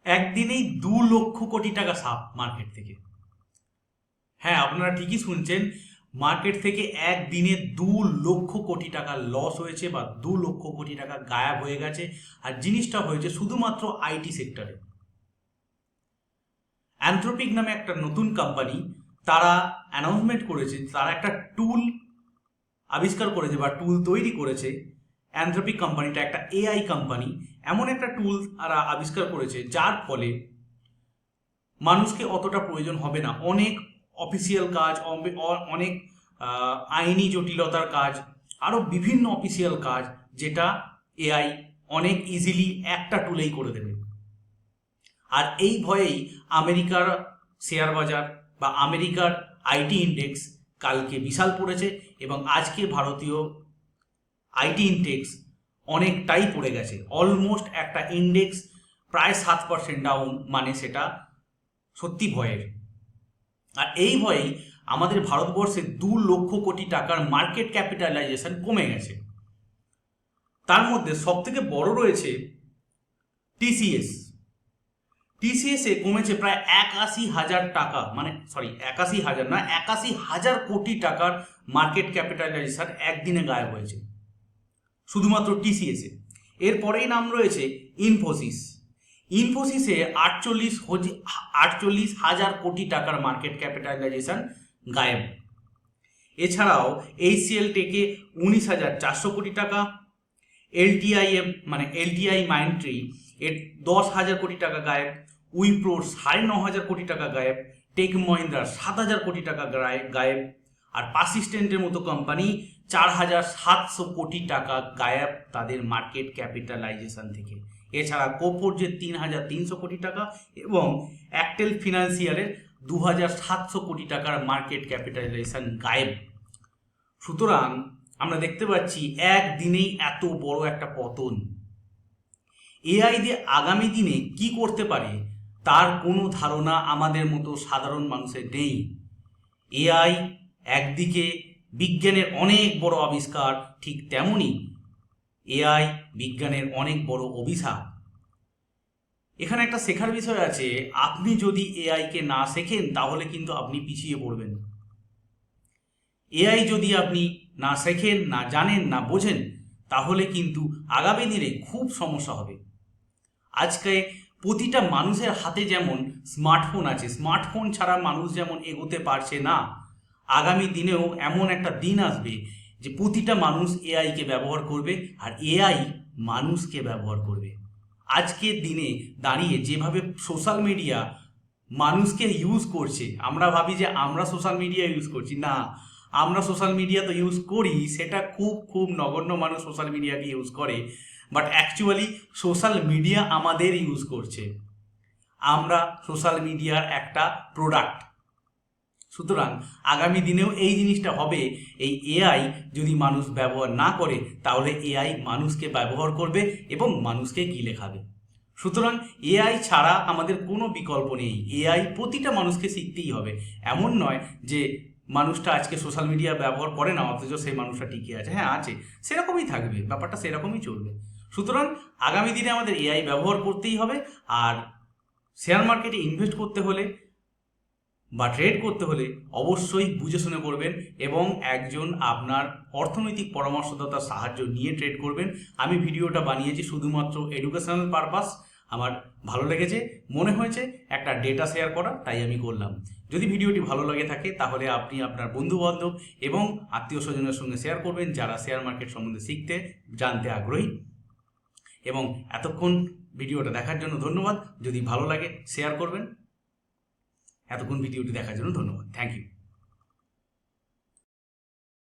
একদিনেই 2 লক্ষ কোটি টাকা সাপ মার্কেট থেকে। হ্যাঁ, আপনারা ঠিকই শুনছেন, মার্কেট থেকে একদিনে 2 লক্ষ কোটি টাকা লস হয়েছে বা 2 লক্ষ কোটি টাকা গায়েব হয়ে গেছে। আর জিনিসটা হয়েছে শুধুমাত্র আইটি সেক্টরে। অ্যানথ্রোপিক নামে একটা নতুন কোম্পানি, তারা অ্যানাউন্সমেন্ট করেছে, তারা একটা টুল আবিষ্কার করেছে বা টুল তৈরি করেছে। অ্যানথ্রোপিক কোম্পানিটা একটা এআই কোম্পানি, এমন একটা টুল তারা আবিষ্কার করেছে যার ফলে মানুষকে অতটা প্রয়োজন হবে না। অনেক অফিসিয়াল কাজ, অনেক আইনি জটিলতার কাজ, আরও বিভিন্ন অফিসিয়াল কাজ যেটা এআই অনেক ইজিলি একটা টুলেই করে দেবে। আর এই ভয়েই আমেরিকার শেয়ার বাজার বা আমেরিকার আইটি ইন্ডেক্স কালকে বিশাল পড়েছে এবং আজকে ভারতীয় আইটি ইন্ডেক্স অনেকটাই পড়ে গেছে। অলমোস্ট একটা ইন্ডেক্স প্রায় 7% ডাউন, মানে সেটা সত্যি ভয়ের। আর এই ভয়েই আমাদের ভারতবর্ষে 2 লক্ষ কোটি টাকার মার্কেট ক্যাপিটালাইজেশন কমে গেছে। তার মধ্যে সবথেকে বড় রয়েছে টিসিএস। টিসিএসে কমেছে প্রায় 81,000 টাকা, মানে 81,000 কোটি টাকার মার্কেট ক্যাপিটালাইজেশন একদিনে গায়েব হয়েছে শুধুমাত্র টিসিএসে। এরপরেই নাম রয়েছে ইনফোসিস। ইনফোসিসে 48,000 কোটি টাকার মার্কেট ক্যাপিটালাইজেশন গায়েব। এছাড়াও এইচসিএল টেকে 19,400 কোটি টাকা, এলটিআই মাইন্ডট্রি এর 10,000 কোটি টাকা গায়েব, উইপ্রোর 9,500 কোটি টাকা গায়েব, টেক মহিন্দ্রার 7,000 কোটি টাকা গায়েব, আর পারসিস্টেন্টের মতো কোম্পানি 4,700 কোটি টাকা গায়েব তাদের মার্কেট ক্যাপিটালাইজেশন থেকে। এছাড়া কোফোর্জের 3,300 কোটি টাকা এবং অ্যাক্টেল ফিনান্সিয়ালের 2,700 কোটি টাকার মার্কেট ক্যাপিটালাইজেশন গায়েব। সুতরাং আমরা দেখতে পাচ্ছি একদিনেই এত বড় একটা পতন। এআই দিয়ে আগামী দিনে কি করতে পারে তার কোনো ধারণা আমাদের মতো সাধারণ মানুষের নেই। এআই একদিকে বিজ্ঞানের অনেক বড় আবিষ্কার, ঠিক তেমনই এআই বিজ্ঞানের অনেক বড় অভিশাপ। এখানে একটা শেখার বিষয় আছে, আপনি যদি এআইকে না শেখেন তাহলে কিন্তু আপনি পিছিয়ে পড়বেন। এআই যদি আপনি না শেখেন, না জানেন, না বোঝেন, তাহলে কিন্তু আগামী দিনে খুব সমস্যা হবে। আজকে প্রতিটা মানুষের হাতে যেমন স্মার্টফোন আছে, স্মার্টফোন ছাড়া মানুষ যেমন এগোতে পারছে না, আগামী দিনেও এমন একটা দিন আসবে যে প্রতিটা মানুষ এআইকে ব্যবহার করবে আর এআই মানুষকে ব্যবহার করবে। আজকের দিনে দাঁড়িয়ে যেভাবে সোশ্যাল মিডিয়া মানুষকে ইউজ করছে, আমরা ভাবি যে আমরা সোশ্যাল মিডিয়া ইউজ করছি, না, আমরা সোশ্যাল মিডিয়া তো ইউজ করি, সেটা খুব খুব নগণ্য মানুষ সোশ্যাল মিডিয়াকে ইউজ করে, বাট অ্যাকচুয়ালি সোশ্যাল মিডিয়া আমাদের ইউজ করছে। আমরা সোশ্যাল মিডিয়ার একটা প্রোডাক্ট। সুতরাং আগামী দিনেও এই জিনিসটা হবে, এই এআই যদি মানুষ ব্যবহার না করে তাহলে এআই মানুষকে ব্যবহার করবে এবং মানুষকে গিলে খাবে। সুতরাং এআই ছাড়া আমাদের কোনো বিকল্প নেই। এআই প্রতিটা মানুষকে শিখতেই হবে। এমন নয় যে মানুষটা আজকে সোশ্যাল মিডিয়া ব্যবহার করে না অথচ সেই মানুষটা টিকে আছে। হ্যাঁ, আছে, সেরকমই থাকবে, ব্যাপারটা সেরকমই চলবে। সুতরাং আগামী দিনে আমাদের এআই ব্যবহার করতেই হবে। আর শেয়ার মার্কেটে ইনভেস্ট করতে হলে বা ট্রেড করতে হলে অবশ্যই বুঝে শুনে করবেন এবং একজন আপনার অর্থনৈতিক পরামর্শদাতার সাহায্য নিয়ে ট্রেড করবেন। আমি ভিডিওটা বানিয়েছি শুধুমাত্র এডুকেশনাল পারপাস। আমার ভালো লেগেছে, মনে হয়েছে একটা ডেটা শেয়ার করা, তাই আমি করলাম। যদি ভিডিওটি ভালো লাগে থাকে তাহলে আপনি আপনার বন্ধুবান্ধব এবং আত্মীয় স্বজনের সঙ্গে শেয়ার করবেন যারা শেয়ার মার্কেট সম্বন্ধে শিখতে জানতে আগ্রহী। এবং এতক্ষণ ভিডিওটা দেখার জন্য ধন্যবাদ। যদি ভালো লাগে শেয়ার করবেন। এতক্ষণ ভিডিওটি দেখার জন্য ধন্যবাদ। Thank you.